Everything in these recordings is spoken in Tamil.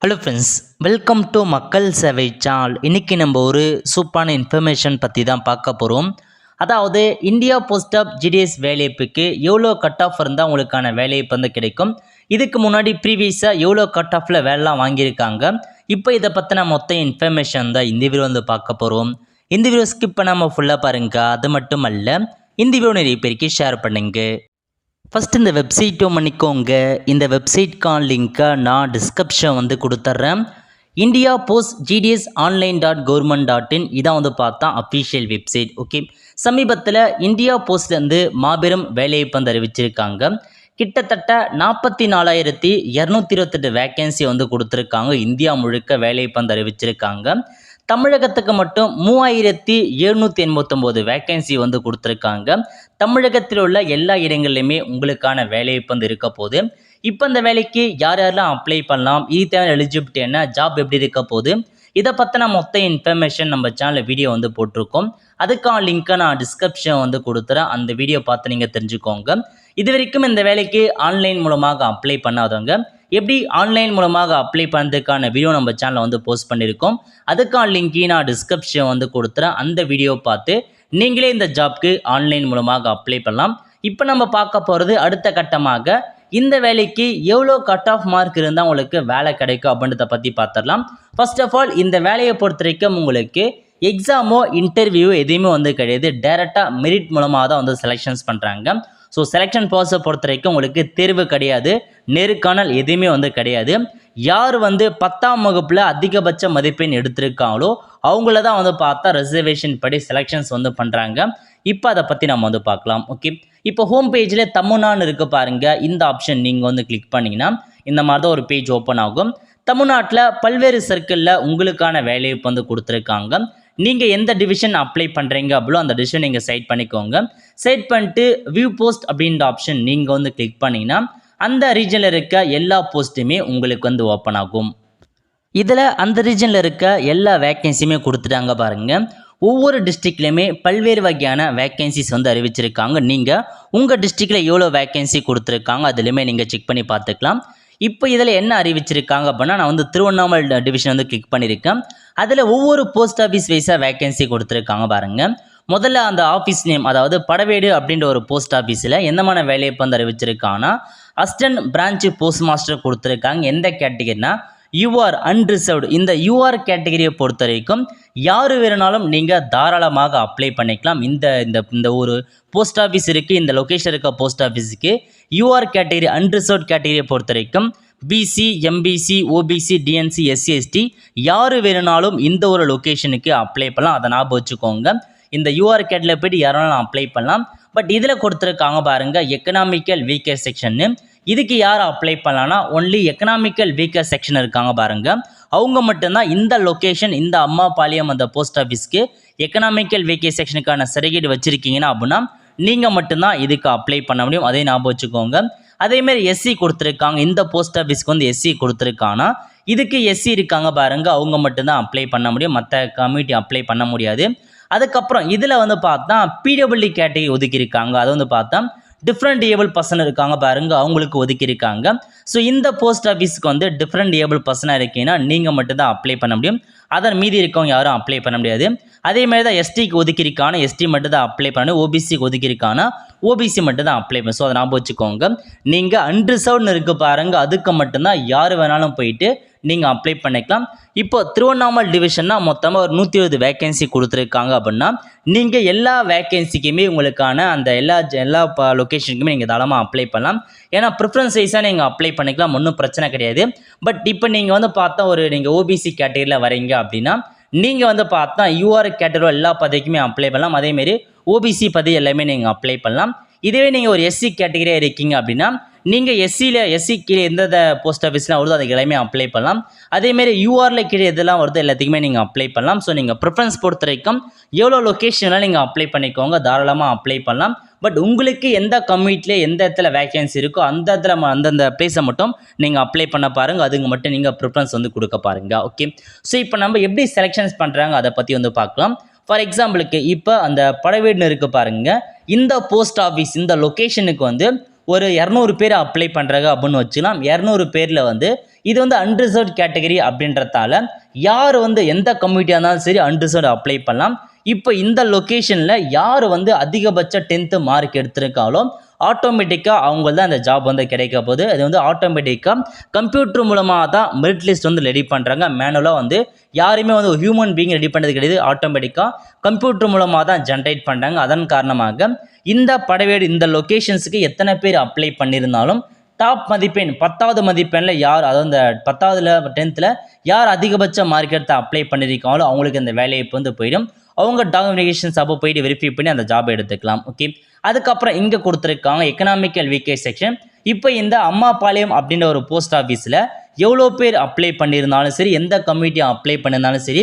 ஹலோ ஃப்ரெண்ட்ஸ், வெல்கம் டு மக்கள் சேவை சேனல். இன்றைக்கி நம்ம ஒரு சூப்பரான இன்ஃபர்மேஷன் பற்றி தான் பார்க்க போகிறோம். அதாவது இந்தியா போஸ்ட் ஆஃப் ஜிடிஎஸ் வேலைவாய்ப்புக்கு எவ்வளோ கட் ஆஃப் இருந்தால் உங்களுக்கான வேலைவாய்ப்பு வந்து கிடைக்கும். இதுக்கு முன்னாடி ப்ரீவியஸாக எவ்வளோ கட் ஆஃபில் வேலைலாம் வாங்கியிருக்காங்க. இப்போ இதை பற்றின மொத்த இன்ஃபர்மேஷன் தான் இந்த வீடியோ வந்து பார்க்க போகிறோம். இந்த வீடியோ ஸ்கிப் பண்ணாமல் ஃபுல்லாக பாருங்கள். அது மட்டும் அல்ல, இந்த வீடியோ நிறைய பேருக்கு ஷேர் பண்ணுங்க. ஃபஸ்ட் இந்த வெப்சைட்டை பண்ணிக்கோங்க. இந்த வெப்சைட்கான லிங்க்கை நான் டிஸ்கிரிப்ஷன் வந்து கொடுத்துட்றேன். இந்தியா போஸ்ட் ஜிடிஎஸ் online.government.in இதான் வந்து பார்த்தா அஃபிஷியல் வெப்சைட். ஓகே, சமீபத்தில் இந்தியா போஸ்ட்லேருந்து மாபெரும் வேலைவாய்ப்பு வந்து அறிவிச்சிருக்காங்க. கிட்டத்தட்ட 44,228 வேக்கன்சி வந்து கொடுத்துருக்காங்க. இந்தியா முழுக்க வேலைவாய்ப்பு வந்து அறிவிச்சிருக்காங்க. தமிழகத்துக்கு மட்டும் 3,789 வேக்கன்சி வந்து கொடுத்துருக்காங்க. தமிழகத்தில் உள்ள எல்லா இடங்கள்லையுமே உங்களுக்கான வேலைவாய்ப்பு வந்து இருக்க போகுது. இப்போ இந்த வேலைக்கு யார் யாரெல்லாம் அப்ளை பண்ணலாம், இது தேவை எலிஜிபிலிட்டி என்ன, ஜாப் எப்படி இருக்க போகுது, இதை பற்றின மொத்த இன்ஃபர்மேஷன் நம்ம சேனலில் வீடியோ வந்து போட்டிருக்கோம். அதுக்கான லிங்க்கை நான் டிஸ்கிரிப்ஷன் வந்து கொடுத்துறேன். அந்த வீடியோ பார்த்து நீங்கள் தெரிஞ்சுக்கோங்க. இது வரைக்கும் இந்த வேலைக்கு ஆன்லைன் மூலமாக அப்ளை பண்ணாதவங்க எப்படி ஆன்லைன் மூலமாக அப்ளை பண்ணுறதுக்கான வீடியோ நம்ம சேனலில் வந்து போஸ்ட் பண்ணியிருக்கோம். அதுக்கான லிங்க்கையும் நான் டிஸ்கிரிப்ஷன் வந்து கொடுத்துறேன். அந்த வீடியோ பார்த்து நீங்களே இந்த ஜாப்க்கு ஆன்லைன் மூலமாக அப்ளை பண்ணலாம். இப்போ நம்ம பார்க்க போகிறது அடுத்த கட்டமாக இந்த வேலைக்கு எவ்வளோ கட் ஆஃப் மார்க் இருந்தால் உங்களுக்கு வேலை கிடைக்கும் அப்படின்றத பற்றி பார்த்துடலாம். ஃபர்ஸ்ட் ஆஃப் ஆல், இந்த வேலையை பொறுத்த வரைக்கும் உங்களுக்கு எக்ஸாமோ இன்டர்வியூ எதுவுமே வந்து கிடையாது. டைரெக்டாக மெரிட் மூலமாக தான் வந்து செலெக்ஷன்ஸ் பண்ணுறாங்க. ஸோ செலெக்ஷன் ப்ராசஸை பொறுத்த வரைக்கும் உங்களுக்கு தேர்வு கிடையாது, நேர்காணல் எதுவுமே வந்து கிடையாது. யார் வந்து 10ஆம் வகுப்பில் அதிகபட்ச மதிப்பெண் எடுத்திருக்காங்களோ அவங்கள தான் வந்து பார்த்தா ரிசர்வேஷன் படி செலெக்ஷன்ஸ் வந்து பண்ணுறாங்க. இப்போ அதை பற்றி நம்ம வந்து பார்க்கலாம். ஓகே, இப்போ ஹோம் பேஜில் தமிழ்நாடு இருக்குது பாருங்கள். இந்த ஆப்ஷன் நீங்கள் வந்து கிளிக் பண்ணிங்கன்னா இந்த மாதிரி தான் ஒரு பேஜ் ஓப்பன் ஆகும். தமிழ்நாட்டில் பல்வேறு சர்க்கிளில் உங்களுக்கான வேலைவாய்ப்பு வந்து கொடுத்துருக்காங்க. நீங்கள் எந்த டிவிஷன் அப்ளை பண்ணுறீங்க அப்படிலோ அந்த டிவிஷன் நீங்கள் செலக்ட் பண்ணிக்கோங்க. செலக்ட் பண்ணிட்டு வியூ போஸ்ட் அப்படின்ற ஆப்ஷன் நீங்கள் வந்து கிளிக் பண்ணிங்கன்னா அந்த ரீஜனில் இருக்க எல்லா போஸ்ட்டுமே உங்களுக்கு வந்து ஓப்பன் ஆகும். இதில் அந்த ரீஜனில் இருக்க எல்லா வேக்கன்சியுமே கொடுத்துட்டாங்க பாருங்கள். ஒவ்வொரு டிஸ்ட்ரிக்ட்லையுமே பல்வேறு வகையான வேக்கன்சிஸ் வந்து அறிவிச்சிருக்காங்க. நீங்கள் உங்கள் டிஸ்ட்ரிக்டில் எவ்வளோ வேக்கன்சி கொடுத்துருக்காங்க அதுலேயுமே நீங்கள் செக் பண்ணி பார்த்துக்கலாம். இப்போ இதில் என்ன அறிவிச்சிருக்காங்க அப்படின்னா, நான் வந்து திருவண்ணாமலை டிவிஷன் வந்து கிளிக் பண்ணியிருக்கேன். அதில் ஒவ்வொரு போஸ்ட் ஆஃபீஸ் வைஸாக வேக்கன்சி கொடுத்துருக்காங்க பாருங்கள். முதல்ல அந்த ஆஃபீஸ் நேம், அதாவது படவேடு அப்படின்ற ஒரு போஸ்ட் ஆஃபீஸில் எந்தமான வேலைவாய்ப்பு வந்து அறிவிச்சிருக்காங்கன்னா அசிஸ்டன்ட் பிரான்ச் போஸ்ட் மாஸ்டர் கொடுத்துருக்காங்க. எந்த கேட்டகரினா யூஆர் அன்ரிசர்வ்டு. இந்த யூஆர் கேட்டகரியை பொறுத்த வரைக்கும் யார் வேணுனாலும் நீங்கள் தாராளமாக அப்ளை பண்ணிக்கலாம். இந்த ஒரு போஸ்ட் ஆஃபீஸ் இருக்குது, இந்த லொக்கேஷன் இருக்க போஸ்ட் ஆஃபீஸுக்கு யூஆர் கேட்டகரி அன்ரிசர்வ்ட் கேட்டகரியை பொறுத்த வரைக்கும் BC, MBC, OBC, DNC, SC, ST யார் வேணுனாலும் இந்த ஒரு லொக்கேஷனுக்கு அப்ளை பண்ணலாம். அதை ஞாபகம் வச்சுக்கோங்க. இந்த யூஆர் கேட்டகரியில் போய்ட்டு யாராலும் அப்ளை பண்ணலாம். பட் இதில் கொடுத்துருக்காங்க பாருங்கள் எக்கனாமிக்கல் வீக்கர் செக்ஷன்னு. இதுக்கு யார் அப்ளை பண்ணலான்னா ஒன்லி எக்கனாமிக்கல் வீக்கர் செக்ஷன் இருக்காங்க பாருங்கள், அவங்க மட்டும்தான் இந்த லொக்கேஷன், இந்த அம்மாபாளையம் அந்த போஸ்ட் ஆஃபீஸ்க்கு எக்கனாமிக்கல் வீக்கர் செக்ஷனுக்கான சர்டிஃபிகேட் வச்சுருக்கீங்கன்னா அப்படின்னா நீங்கள் மட்டும்தான் இதுக்கு அப்ளை பண்ண முடியும். அதே ஞாபகம் வச்சுக்கோங்க. அதேமாதிரி எஸ்சி கொடுத்துருக்காங்க. இந்த போஸ்ட் ஆஃபீஸ்க்கு வந்து எஸ்சி கொடுத்துருக்காங்கன்னா இதுக்கு எஸ்சி இருக்காங்க பாருங்கள், அவங்க மட்டும்தான் அப்ளை பண்ண முடியும். மற்ற கம்யூனிட்டி அப்ளை பண்ண முடியாது. அதுக்கப்புறம் இதில் வந்து பார்த்தா பிடபிள்யூ கேட்டகரி ஒதுக்கியிருக்காங்க. அதை வந்து பார்த்தா டிஃப்ரெண்ட் ஏபிள் பர்சன் இருக்காங்க பாருங்கள், அவங்களுக்கு ஒதுக்கியிருக்காங்க. ஸோ இந்த போஸ்ட் ஆஃபீஸ்க்கு வந்து டிஃப்ரெண்ட் ஏபிள் பர்சனாக இருக்கீங்கன்னா நீங்கள் மட்டும்தான் அப்ளை பண்ண முடியும். அதன் மீதி இருக்கவங்க யாரும் அப்ளை பண்ண முடியாது. அதேமாதிரி தான் எஸ்டிக்கு ஒதுக்கியிருக்கான எஸ்டி மட்டும் தான் அப்ளை பண்ணணும். ஓபிசிக்கு ஒதுக்கியிருக்கான ஓபிசி மட்டும் தான் அப்ளை பண்ணணும். ஸோ அதை ஞாபகம் வச்சுக்கோங்க. நீங்கள் அன்ரிசர்வ்னு இருக்குது பாருங்கள், அதுக்கு மட்டும்தான் யார் வேணாலும் போயிட்டு நீங்கள் அப்ளை பண்ணிக்கலாம். இப்போ திருவண்ணாமலை டிவிஷன்னா மொத்தமாக ஒரு 120 வேக்கன்சி கொடுத்துருக்காங்க அப்படின்னா நீங்கள் எல்லா வேக்கன்சிக்குமே உங்களுக்கான அந்த எல்லா லொக்கேஷனுக்குமே நீங்கள் தாராளமாக அப்ளை பண்ணலாம். ஏன்னா ப்ரிஃபரன்ஸ் வைஸாக நீங்கள் அப்ளை பண்ணிக்கலாம், ஒன்றும் பிரச்சனை கிடையாது. பட் இப்போ நீங்கள் வந்து பார்த்தா நீங்கள் ஓபிசி கேட்டகரியில் வரீங்க அப்படின்னா நீங்கள் வந்து பார்த்தா யூஆர் கேட்டகரி எல்லா பதவிக்குமே அப்ளை பண்ணலாம். அதேமாரி ஓபிசி பதவி எல்லாமே நீங்கள் அப்ளை பண்ணலாம். இதுவே நீங்கள் ஒரு எஸ்சி கேட்டகரியாக இருக்கீங்க அப்படின்னா நீங்கள் எஸ்சி கீழே எந்தெந்த போஸ்ட் ஆஃபீஸ்லாம் வருதோ அதுக்கு எல்லாமே அப்ளை பண்ணலாம். அதேமாரி யூஆரில் கீழே எதெல்லாம் வருதோ எல்லாத்துக்குமே நீங்கள் அப்ளை பண்ணலாம். ஸோ நீங்கள் ப்ரிஃபரன்ஸ் பொறுத்த வரைக்கும் எவ்வளோ லொக்கேஷன்லாம் நீங்கள் அப்ளை பண்ணிக்கோங்க, தாராளமாக அப்ளை பண்ணலாம். பட் உங்களுக்கு எந்த கம்யூனிட்டியில் எந்த இடத்துல வேக்கன்சி இருக்கோ அந்த இடத்துல அந்தந்த பிளேஸை மட்டும் நீங்கள் அப்ளை பண்ண பாருங்கள். அதுக்கு மட்டும் நீங்கள் ப்ரிஃபரன்ஸ் வந்து கொடுக்க பாருங்கள். ஓகே, ஸோ இப்போ நம்ம எப்படி செலெக்ஷன்ஸ் பண்ணுறாங்க அதை பற்றி வந்து பார்க்கலாம். ஃபார் எக்ஸாம்பிளுக்கு இப்போ அந்த படவேடுன்னு இருக்குது பாருங்கள், இந்த போஸ்ட் ஆஃபீஸ் இந்த லொக்கேஷனுக்கு வந்து ஒரு 200 பேர் அப்ளை பண்ணுறாங்க அப்படின்னு வச்சுக்கலாம். 200 பேரில் வந்து இது வந்து அன்ரிசர்வ்ட் கேட்டகரி அப்படின்றதால யார் வந்து எந்த கம்யூனிட்டியாக இருந்தாலும் சரி அன்ரிசர்வ்ட் அப்ளை பண்ணலாம். இப்போ இந்த லொக்கேஷனில் யார் வந்து அதிகபட்ச 10th மார்க் எடுத்திருக்காங்களோ ஆட்டோமேட்டிக்காக அவங்களுக்கு தான் அந்த ஜாப் வந்து கிடைக்க போகுது. அது வந்து ஆட்டோமேட்டிக்காக கம்ப்யூட்டர் மூலமாக தான் மெரிட் லிஸ்ட் வந்து ரெடி பண்ணுறாங்க. மேனுவலாக வந்து யாருமே வந்து ஒரு ஹியூமன் பீயிங் ரெடி பண்ணுறது கிடையாது. ஆட்டோமேட்டிக்காக கம்ப்யூட்டர் மூலமாக தான் ஜென்ரேட் பண்ணுறாங்க. அதன் காரணமாக இந்த படவேடு இந்த லொக்கேஷன்ஸுக்கு எத்தனை பேர் அப்ளை பண்ணியிருந்தாலும் டாப் மதிப்பெண் 10வது மதிப்பெண்ணில் யார், அதாவது இந்த 10வதுல 10th யார் அதிகபட்ச மார்க் எடுத்து அப்ளை பண்ணியிருக்காங்களோ அவங்களுக்கு அந்த வேலைவாய்ப்பு வந்து போயிடும். அவங்க டாக்குமெண்டேஷன்ஸ் அப்போ போயிட்டு வெரிஃபை பண்ணி அந்த ஜாப் எடுத்துக்கலாம். ஓகே, அதுக்கப்புறம் இங்கே கொடுத்துருக்காங்க எக்கனாமிக்கல் வீக்கேஜ் செக்ஷன். இப்போ இந்த அம்மாபாளையம் அப்படின்ற ஒரு போஸ்ட் ஆஃபீஸில் எவ்வளோ பேர் அப்ளை பண்ணியிருந்தாலும் சரி, எந்த கம்யூனிட்டியை அப்ளை பண்ணியிருந்தாலும் சரி,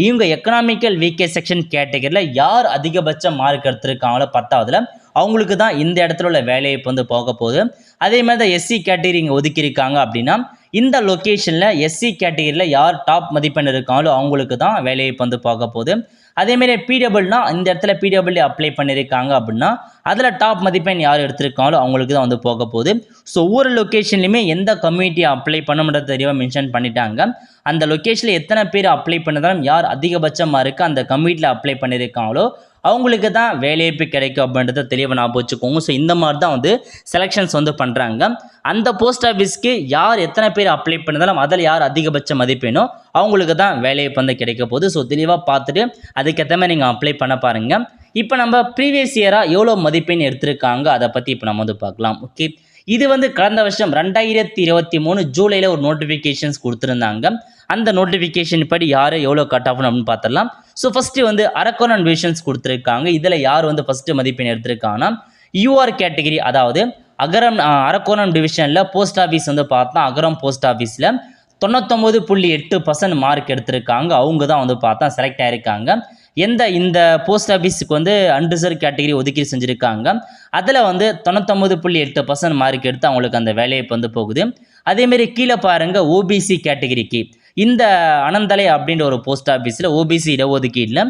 இவங்க எக்கனாமிக்கல் வீக்கேஜ் செக்ஷன் கேட்டகரியில் யார் அதிகபட்ச மார்க் எடுத்திருக்காங்களோ 10வதுல அவங்களுக்கு தான் இந்த இடத்துல உள்ள வேலைவாய்ப்பு வந்து போக போகுது. அதே மாதிரி தான் எஸ்சி கேட்டகரி இங்கே ஒதுக்கியிருக்காங்க அப்படின்னா இந்த லொக்கேஷனில் எஸ்சி கேட்டகரியில் யார் டாப் மதிப்பெண் இருக்காங்களோ அவங்களுக்கு தான் வேலைவாய்ப்பு வந்து போக போகுது. அதேமாரி பிடபிள்னா இந்த இடத்துல பிடபிள்யூ அப்ளை பண்ணியிருக்காங்க அப்படின்னா அதில் டாப் மதிப்பெண் யார் எடுத்திருக்காங்களோ அவங்களுக்கு தான் வந்து போக போகுது. ஸோ ஒவ்வொரு லொக்கேஷன்லையுமே எந்த கம்யூனிட்டியை அப்ளை பண்ணணுன்றது தெளிவாக மென்ஷன் பண்ணிட்டாங்க. அந்த லொக்கேஷனில் எத்தனை பேர் அப்ளை பண்ணதாலும் யார் அதிகபட்சமாக இருக்குது அந்த கம்யூனிட்டியில் அப்ளை பண்ணியிருக்காங்களோ அவங்களுக்கு தான் வேலைவாய்ப்பு கிடைக்கும் அப்படின்றத தெளிவாக ஞாபகம் வச்சுக்கோங்க. ஸோ இந்த மாதிரி தான் வந்து செலெக்ஷன்ஸ் வந்து பண்ணுறாங்க. அந்த போஸ்ட் ஆஃபீஸ்க்கு யார் எத்தனை பேர் அப்ளை பண்ணதாலும் அதில் யார் அதிகபட்ச மதிப்பெண்ணோ அவங்களுக்கு தான் வேலைவாய்ப்பு வந்து கிடைக்க போகுது. ஸோ தெளிவாக பார்த்துட்டு அதுக்கேற்ற மாதிரி நீங்கள் அப்ளை பண்ண பாருங்கள். இப்போ நம்ம ப்ரீவியஸ் இயராக எவ்வளோ மதிப்பெண் எடுத்திருக்காங்க அதை பற்றி இப்போ நம்ம வந்து பார்க்கலாம். ஓகே, இது வந்து கடந்த வருஷம் 2023 ஜூலையில் ஒரு நோட்டிஃபிகேஷன்ஸ் கொடுத்துருந்தாங்க. அந்த நோட்டிஃபிகேஷன் படி யார் எவ்வளோ கட் ஆஃப்னு அப்படின்னு பார்த்துடலாம். ஸோ ஃபஸ்ட்டு வந்து அரக்கோணம் டிவிஷன்ஸ் கொடுத்துருக்காங்க. இதில் யார் வந்து ஃபஸ்ட்டு மதிப்பெண் எடுத்திருக்காங்கன்னா யூஆர் கேட்டகிரி, அதாவது அரக்கோணம் டிவிஷனில் போஸ்ட் ஆஃபீஸ் வந்து பார்த்தா அகரம் போஸ்ட் ஆஃபீஸில் 99.8% மார்க் எடுத்திருக்காங்க. அவங்க தான் வந்து பார்த்தா செலக்ட் ஆகிருக்காங்க. இந்த போஸ்ட் ஆஃபீஸுக்கு வந்து அன்ரிசர்வ் கேட்டகரி ஒதுக்கீடு செஞ்சுருக்காங்க. அதில் வந்து 99.8% மார்க் எடுத்து அவங்களுக்கு அந்த வேலைவாய்ப்பு வந்து போகுது. அதேமாரி கீழே பாருங்கள் ஓபிசி கேட்டகிரிக்கு இந்த அனந்தலை அப்படின்ற ஒரு போஸ்ட் ஆஃபீஸில் ஓபிசி இடஒதுக்கீட்டில்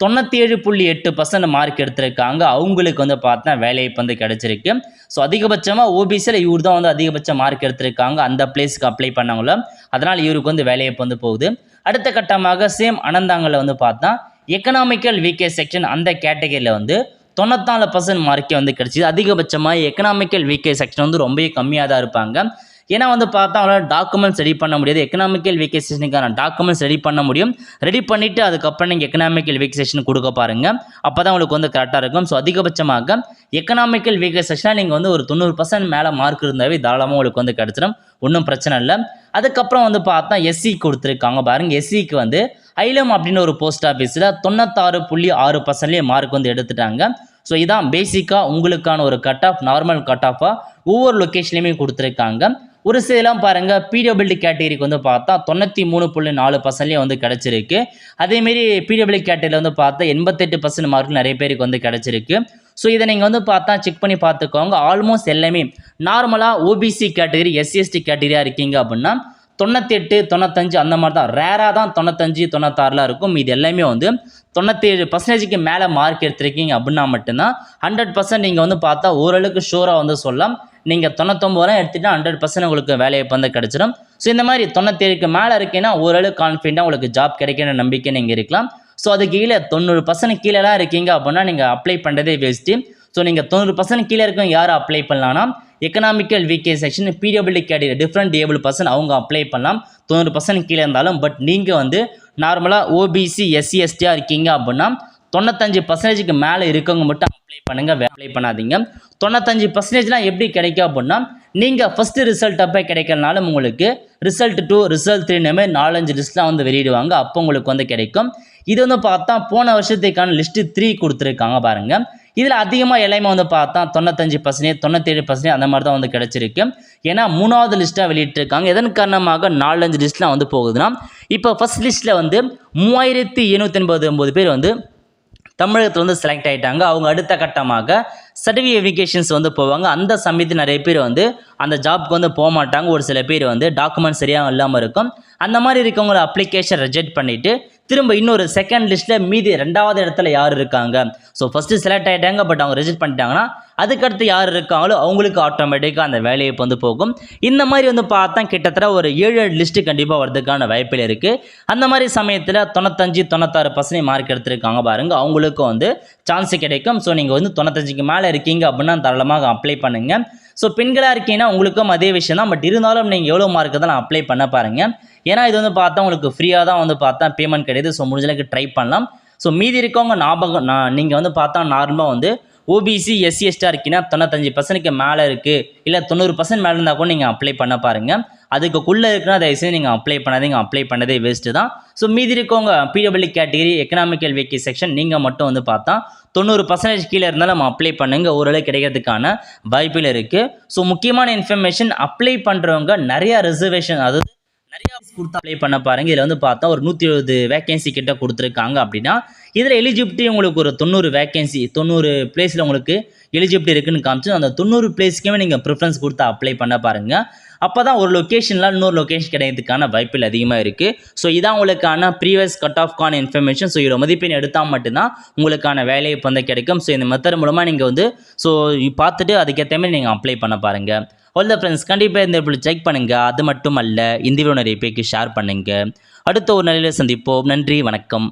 97.8% மார்க் எடுத்திருக்காங்க. அவங்களுக்கு வந்து பார்த்தா வேலைவாய்ப்பு வந்து கிடச்சிருக்கு. ஸோ அதிகபட்சமாக ஓபிசியில் இவர் தான் வந்து அதிகபட்ச மார்க் எடுத்திருக்காங்க அந்த பிளேஸுக்கு அப்ளை பண்ணவங்கள, அதனால் இவருக்கு வந்து வேலைவாய்ப்பு வந்து போகுது. அடுத்த கட்டமாக சேம் அனந்தாங்களில் வந்து பார்த்தா எக்கனாமிக்கல் வீக்கேஜ் செக்ஷன் அந்த கேட்டகரியில் வந்து 94% மார்க்கே வந்து கிடச்சிது. அதிகபட்சமாக எக்கனாமிக்கல் வீக்கேஜ் செக்ஷன் வந்து ரொம்ப கம்மியாக தான் இருப்பாங்க. ஏன்னா வந்து பார்த்தா அவங்களால டாக்குமெண்ட்ஸ் ரெடி பண்ண முடியாது. எக்கனாமிக்கல் வீக்கேஷனுக்கான டாக்குமெண்ட்ஸ் ரெடி பண்ண முடியும். ரெடி பண்ணிவிட்டு அதுக்கப்புறம் நீங்கள் எக்கனாமிக்கல் வீக்கேஷன் கொடுக்க பாருங்கள். அப்போ தான் உங்களுக்கு வந்து கரெக்டாக இருக்கும். ஸோ அதிகபட்சமாக எக்கனாமிக்கல் வீக்கேஷனாக நீங்கள் வந்து ஒரு 90% மேலே மார்க் இருந்தாவே தாராளமாக உங்களுக்கு வந்து கிடச்சிடும். ஒன்றும் பிரச்சனை இல்லை. அதுக்கப்புறம் வந்து பார்த்தா எஸ்சி கொடுத்துருக்காங்க பாருங்கள். எஸ்சிக்கு வந்து ஐலம் அப்படின்னு ஒரு போஸ்ட் ஆஃபீஸில் 96.6% மார்க் வந்து எடுத்துட்டாங்க. ஸோ இதான் பேசிக்காக உங்களுக்கான ஒரு கட் ஆஃப், நார்மல் கட் ஆஃபாக ஒவ்வொரு லொக்கேஷன்லையுமே கொடுத்துருக்காங்க. ஒரு சிலாம் பாருங்கள் பிடபிள்யூடி கேட்டகரிக்கு வந்து பார்த்தா 93.4% வந்து கிடச்சிருக்கு. அதேமாரி பிடபிள்யூ கேட்டகரியில் வந்து பார்த்தா 88% மார்க் நிறைய பேருக்கு வந்து கிடச்சிருக்கு. ஸோ இதை நீங்கள் வந்து பார்த்தா செக் பண்ணி பார்த்துக்கோங்க. ஆல்மோஸ்ட் எல்லாமே நார்மலாக ஓபிசி கேட்டகரி எஸ்சிஎஸ்டி கேட்டகரியாக இருக்கீங்க அப்படின்னா 98, 95 அந்த மாதிரி தான். ரேராக தான் 95, 96 இருக்கும். இது எல்லாமே வந்து 97% மேலே மார்க் எடுத்திருக்கீங்க அப்படின்னா மட்டும்தான் 100% நீங்கள் வந்து பார்த்தா ஓரளவுக்கு ஷூராக வந்து சொல்லலாம். நீங்கள் 99 எடுத்துகிட்டா 100% உங்களுக்கு வேலைவாய்ப்பு வந்து கிடச்சிடும். ஸோ இந்த மாதிரி 97க்கு மேலே இருக்கீங்கன்னா ஓரளவுக்கு கான்ஃபிடென்ட்டாக உங்களுக்கு ஜாப் கிடைக்கிற நம்பிக்கை நீங்கள் இருக்கலாம். ஸோ அதுக்கு கீழே 90% கீழேலாம் இருக்கீங்க அப்படின்னா நீங்கள் அப்ளை பண்ணுறதே வேஸ்ட்டு. ஸோ நீங்கள் 90% கீழே இருக்கவங்க யார் அப்ளை பண்ணலான்னா economical weaker section PWD category different able person அவங்க அப்ளை பண்ணலாம் 90% கீழே இருந்தாலும். பட் நீங்கள் வந்து நார்மலாக ஓபிசி எஸ்சி எஸ்டியாக இருக்கீங்க அப்படின்னா 95%க்கு மேலே இருக்கவங்க மட்டும் அப்ளை பண்ணுங்கள், அப்ளை பண்ணாதீங்க. 95%லாம் எப்படி கிடைக்கும் அப்படின்னா நீங்கள் ஃபஸ்ட்டு ரிசல்ட் அப்போ கிடைக்கிறனாலும் உங்களுக்கு ரிசல்ட் 2, ரிசல்ட் 3 மாதிரி 4-5 லிஸ்ட்லாம் வந்து வெளியிடுவாங்க. அப்போ உங்களுக்கு வந்து கிடைக்கும். இது வந்து பார்த்தா போன வருஷத்துக்கான லிஸ்ட்டு 3 கொடுத்துருக்காங்க பாருங்கள். இதில் அதிகமாக எல்லாமே வந்து பார்த்தா 95%, 97% அந்த மாதிரி தான் வந்து கிடச்சிருக்கு. ஏன்னா 3வது லிஸ்ட்டாக வெளியிட்டிருக்காங்க. எதன் காரணமாக 4-5 லிஸ்ட்லாம் வந்து போகுதுன்னா இப்போ ஃபஸ்ட் லிஸ்ட்டில் வந்து 3789 பேர் வந்து தமிழகத்தில் வந்து செலக்ட் ஆகிட்டாங்க. அவங்க அடுத்த கட்டமாக சர்டிஃபிகேஷன்ஸ் வந்து போவாங்க. அந்த சமயத்தில் நிறைய பேர் வந்து அந்த ஜாப்க்கு வந்து போக மாட்டாங்க. ஒரு சில பேர் வந்து டாக்குமெண்ட் சரியாக இல்லாமல் இருக்கும். அந்த மாதிரி இருக்கவங்கள அப்ளிகேஷன் ரிஜெக்ட் பண்ணிவிட்டு திரும்ப இன்னொரு செகண்ட் லிஸ்ட்டில் மீதி 2வது இடத்துல யார் இருக்காங்க. ஸோ ஃபஸ்ட்டு செலக்ட் ஆகிட்டாங்க பட் அவங்க ரிஜெக்ட் பண்ணிட்டாங்கன்னா அதுக்கடுத்து யார் இருக்காங்களோ அவங்களுக்கு ஆட்டோமேட்டிக்காக அந்த வேலைவாய்ப்பு வந்து போகும். இந்த மாதிரி வந்து பார்த்தா கிட்டத்தட்ட ஒரு 7 லிஸ்ட்டு கண்டிப்பாக வரதுக்கான வாய்ப்பில் இருக்குது. அந்த மாதிரி சமயத்தில் 95-96% மார்க் எடுத்திருக்காங்க பாருங்கள், அவங்களுக்கு வந்து சான்ஸ் கிடைக்கும். ஸோ நீங்கள் வந்து 95க்கு மேலே இருக்கீங்க அப்படின்னா தாராளமாக அப்ளை பண்ணுங்கள். ஸோ பெண்களாக இருக்கீங்கன்னா உங்களுக்கும் அதே விஷயம் தான். பட் இருந்தாலும் நீங்கள் எவ்வளோ மார்க்கு தான் அப்ளை பண்ண பாருங்கள். ஏன்னா இது வந்து பார்த்தா உங்களுக்கு ஃப்ரீயாக தான் வந்து பார்த்தா பேமெண்ட் கிடையாது. ஸோ முடிஞ்சளவுக்கு ட்ரை பண்ணலாம். ஸோ மீதி இருக்கவங்க நீங்கள் வந்து பார்த்தா நார்மலாக வந்து ஓபிசி எஸ்சி எஸ்டியாக இருக்கீங்கன்னா 95%க்கு மேலே இருக்குது, இல்லை 90% மேலே இருந்தால் கூட நீங்கள் அப்ளை பண்ண பாருங்கள். அதுக்குள்ளே இருக்குன்னா தயவுசெய்து நீங்கள் அப்ளை பண்ணாதீங்க. அப்ளை பண்ணதே வேஸ்ட்டு தான். ஸோ மீதி இருக்கவங்க பிடபிள்யூ கேட்டகரி எக்கனாமிக்கல் வெக்கி செக்ஷன் நீங்கள் மட்டும் வந்து பார்த்தா 90% கீழே இருந்தாலும் நம்ம அப்ளை பண்ணுங்க, ஓரளவு கிடைக்கிறதுக்கான வாய்ப்பில் இருக்குது. ஸோ முக்கியமான இன்ஃபர்மேஷன், அப்ளை பண்ணுறவங்க நிறையா ரிசர்வேஷன், அதாவது நிறையா கொடுத்து அப்ளை பண்ண பாருங்கள். இதில் வந்து பார்த்தா ஒரு 170 வேகன்சி கிட்ட கொடுத்துருக்காங்க அப்படின்னா இதில் எலிஜிபிலிட்டி உங்களுக்கு ஒரு 90 வேகன்சி 90 பிளேஸில் உங்களுக்கு எலிஜிபிலிட்டி இருக்குன்னு காமிச்சு அந்த 90 பிளேஸ்க்குமே நீங்கள் ப்ரிஃபரன்ஸ் கொடுத்து அப்ளை பண்ண பாருங்கள். அப்போ தான் ஒரு லொக்கேஷனில் இன்னொரு லொக்கேஷன் கிடைக்கிறதுக்கான வாய்ப்பில் அதிகமாக இருக்குது. ஸோ இதான் உங்களுக்கான ப்ரீவியஸ் கட் ஆஃப்கான இன்ஃபர்மேஷன். ஸோ இதில் மதிப்பெண் எடுத்தால் மட்டும்தான் உங்களுக்கான வேலையை வந்து கிடைக்கும். ஸோ இந்த மெத்தட் மூலமாக நீங்கள் வந்து ஸோ பார்த்துட்டு அதுக்கேற்ற மாதிரி நீங்கள் அப்ளை பண்ண பாருங்கள். ஆல் த ஃப்ரெண்ட்ஸ், கண்டிப்பாக இந்த இப்படி செக் பண்ணுங்கள். அது மட்டும் அல்ல, இந்த வீடியோ நிறைய பேருக்கு ஷேர் பண்ணுங்கள். அடுத்த ஒரு நிலையில் சந்திப்போம். நன்றி, வணக்கம்.